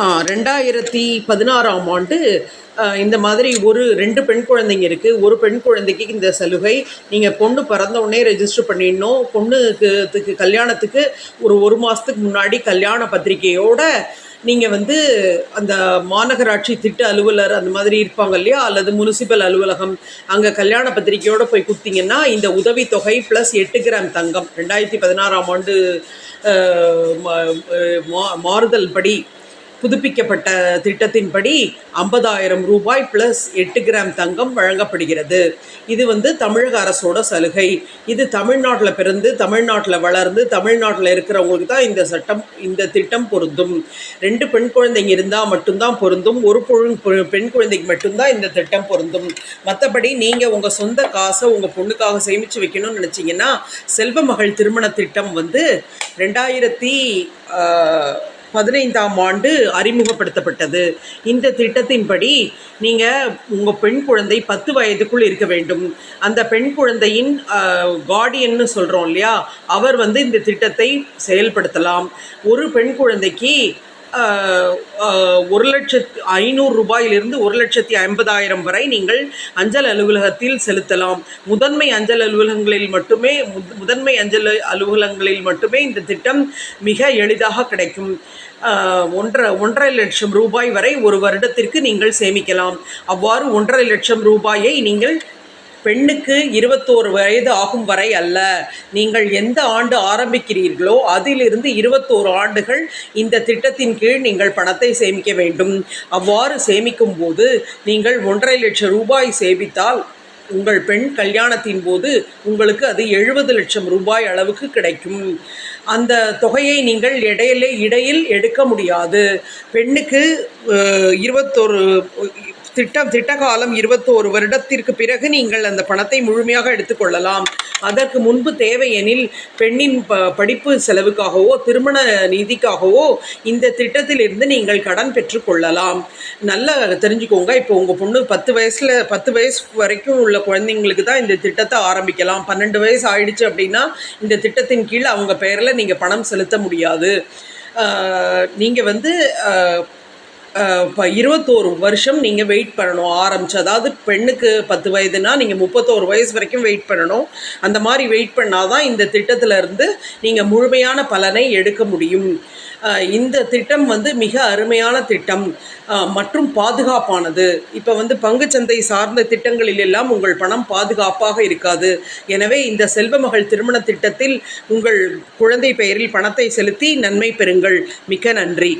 2016ஆம் ஆண்டு இந்த மாதிரி ஒரு 2 பெண் குழந்தைங்க இருக்குது. ஒரு பெண் குழந்தைக்கு இந்த சலுகை. நீங்கள் பொண்ணு பிறந்த உடனே ரெஜிஸ்டர் பண்ணிடணும். பொண்ணுக்கு கல்யாணத்துக்கு ஒரு மாதத்துக்கு முன்னாடி கல்யாண பத்திரிகையோட நீங்கள் வந்து அந்த மாநகராட்சி திட்ட அலுவலர் அந்த மாதிரி இருப்பாங்க இல்லையா, அல்லது முனிசிபல் அலுவலகம், அங்கே கல்யாண பத்திரிகையோடு போய் கொடுத்தீங்கன்னா இந்த உதவித்தொகை ப்ளஸ் 8 கிராம் தங்கம் 2016ஆம் ஆண்டு மாறுதல் படி புதுப்பிக்கப்பட்ட திட்டத்தின்படி 50,000 ரூபாய் ப்ளஸ் 8 கிராம் தங்கம் வழங்கப்படுகிறது. இது வந்து தமிழக அரசோட சலுகை. இது தமிழ்நாட்டில் பிறந்து தமிழ்நாட்டில் வளர்ந்து தமிழ்நாட்டில் இருக்கிறவங்களுக்கு தான் இந்த திட்டம் பொருந்தும். 2 பெண் குழந்தைங்க இருந்தால் மட்டும்தான் பொருந்தும். ஒரு பெண் குழந்தைக்கு மட்டும்தான் இந்த திட்டம் பொருந்தும். மற்றபடி நீங்கள் உங்கள் சொந்த காசை உங்கள் பொண்ணுக்காக சேமித்து வைக்கணும்னு நினச்சிங்கன்னா செல்வ மகள் திருமண திட்டம் வந்து 2015ஆம் ஆண்டு அறிமுகப்படுத்தப்பட்டது. இந்த திட்டத்தின்படி நீங்கள் உங்கள் பெண் குழந்தை 10 வயதுக்குள் இருக்க வேண்டும். அந்த பெண் குழந்தையின் கார்டியன்னு சொல்கிறோம் இல்லையா, அவர் வந்து இந்த திட்டத்தை செயல்படுத்தலாம். ஒரு பெண் குழந்தைக்கு 1,500,000 ரூபாயிலிருந்து 1,50,000 வரை நீங்கள் அஞ்சல் அலுவலகத்தில் செலுத்தலாம். முதன்மை அஞ்சல் அலுவலகங்களில் மட்டுமே இந்த திட்டம் மிக எளிதாக கிடைக்கும். 1,50,000 லட்சம் ரூபாய் வரை ஒரு வருடத்திற்கு நீங்கள் சேமிக்கலாம். அவ்வாறு 1,50,000 லட்சம் ரூபாயை நீங்கள் பெண்ணுக்கு 21 வயது ஆகும் வரை அல்ல, நீங்கள் எந்த ஆண்டு ஆரம்பிக்கிறீர்களோ அதிலிருந்து 21 ஆண்டுகள் இந்த திட்டத்தின் கீழ் நீங்கள் பணத்தை சேமிக்க வேண்டும். அவ்வாறு சேமிக்கும் போது நீங்கள் 1,50,000 லட்சம் ரூபாய் சேமித்தால் உங்கள் பெண் கல்யாணத்தின் போது உங்களுக்கு அது 70 லட்சம் ரூபாய் அளவுக்கு கிடைக்கும். அந்த தொகையை நீங்கள் இடையில் எடுக்க முடியாது. பெண்ணுக்கு 21 திட்ட காலம் 21 வருடத்திற்கு பிறகு நீங்கள் அந்த பணத்தை முழுமையாக எடுத்துக்கொள்ளலாம். அதற்கு முன்பு தேவையெனில் பெண்ணின் படிப்பு செலவுக்காகவோ திருமண நிதிக்காகவோ இந்த திட்டத்திலிருந்து நீங்கள் கடன் பெற்றுக்கொள்ளலாம். நல்லா தெரிஞ்சுக்கோங்க. இப்போ உங்கள் பொண்ணு 10 வயசு வரைக்கும் உள்ள குழந்தைங்களுக்கு தான் இந்த திட்டத்தை ஆரம்பிக்கலாம். 12 வயசு ஆயிடுச்சு அப்படின்னா இந்த திட்டத்தின் கீழ் அவங்க பெயரில் நீங்கள் பணம் செலுத்த முடியாது. நீங்கள் வந்து 21 வருஷம் நீங்கள் வெயிட் பண்ணணும் ஆரம்பிச்சு. அதாவது பெண்ணுக்கு 10 வயதுனா நீங்கள் 31 வயசு வரைக்கும் வெயிட் பண்ணணும். அந்த மாதிரி வெயிட் பண்ணால் தான் இந்த திட்டத்திலிருந்து நீங்கள் முழுமையான பலனை எடுக்க முடியும். இந்த திட்டம் வந்து மிக அருமையான திட்டம் மற்றும் பாதுகாப்பானது. இப்போ வந்து பங்குச்சந்தை சார்ந்த திட்டங்களில் எல்லாம் உங்கள் பணம் பாதுகாப்பாக இருக்காது. எனவே இந்த செல்வமகள் திருமண திட்டத்தில் உங்கள் குழந்தை பெயரில் பணத்தை செலுத்தி நன்மை பெறுங்கள். மிக்க நன்றி.